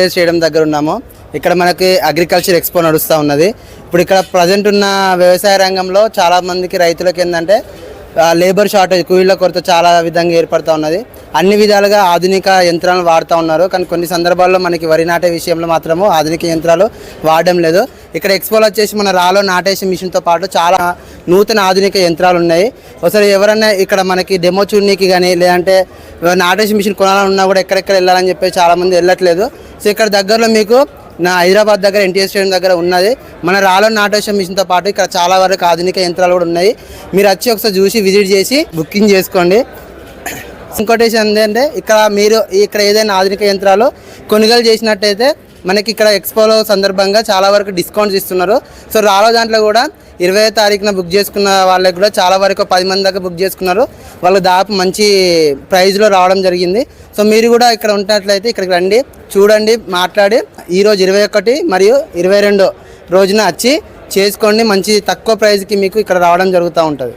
చేయడం దగ్గర ఉన్నాము. ఇక్కడ మనకి అగ్రికల్చర్ ఎక్స్పో నడుస్తూ ఉన్నది. ఇప్పుడు ఇక్కడ ప్రజెంట్ ఉన్న వ్యవసాయ రంగంలో చాలా మందికి రైతులకు ఏంటంటే లేబర్ షార్టేజ్, కూలీల కొరత చాలా విధంగా ఏర్పడుతూ ఉన్నది. అన్ని విధాలుగా ఆధునిక యంత్రాలను వాడుతూ ఉన్నారు. కానీ కొన్ని సందర్భాల్లో మనకి వరి నాటే విషయంలో మాత్రము ఆధునిక యంత్రాలు వాడడం లేదు. ఇక్కడ ఎక్స్పోలో వచ్చేసి మన రాలో నాటేసే మిషన్తో పాటు చాలా నూతన ఆధునిక యంత్రాలు ఉన్నాయి. ఒకసారి ఎవరైనా ఇక్కడ మనకి డెమో చూడనీకి కానీ లేదంటే నాటేసే మిషన్ కొనాలన్నా కూడా ఎక్కడెక్కడ వెళ్ళాలని చెప్పి చాలామంది వెళ్ళట్లేదు. సో ఇక్కడ దగ్గరలో మీకు హైదరాబాద్ దగ్గర ఎన్టీఆర్ స్టేడియం దగ్గర ఉన్నది మన రాలో నాటేసే మిషన్తో పాటు ఇక్కడ చాలా వరకు ఆధునిక యంత్రాలు కూడా ఉన్నాయి. మీరు వచ్చి ఒకసారి చూసి విజిట్ చేసి బుకింగ్ చేసుకోండి. ఇంకోటి ఏంటంటే ఇక్కడ ఏదైనా ఆధునిక యంత్రాలు కొనుగోలు చేసినట్టయితే మనకి ఇక్కడ ఎక్స్పోలో సందర్భంగా చాలా వరకు డిస్కౌంట్స్ ఇస్తున్నారు. సో రాలో దాంట్లో కూడా 20వ తారీఖున బుక్ చేసుకున్న వాళ్ళకి కూడా చాలా వరకు 10 మంది దాకా బుక్ చేసుకున్నారు. వాళ్ళు దాదాపు మంచి ప్రైజ్లో రావడం జరిగింది. సో మీరు కూడా ఇక్కడ ఉన్నట్లయితే ఇక్కడికి రండి, చూడండి, మాట్లాడి ఈరోజు 21 మరియు 22 రోజున వచ్చి చేసుకోండి. మంచి తక్కువ ప్రైజ్కి మీకు ఇక్కడ రావడం జరుగుతూ ఉంటుంది.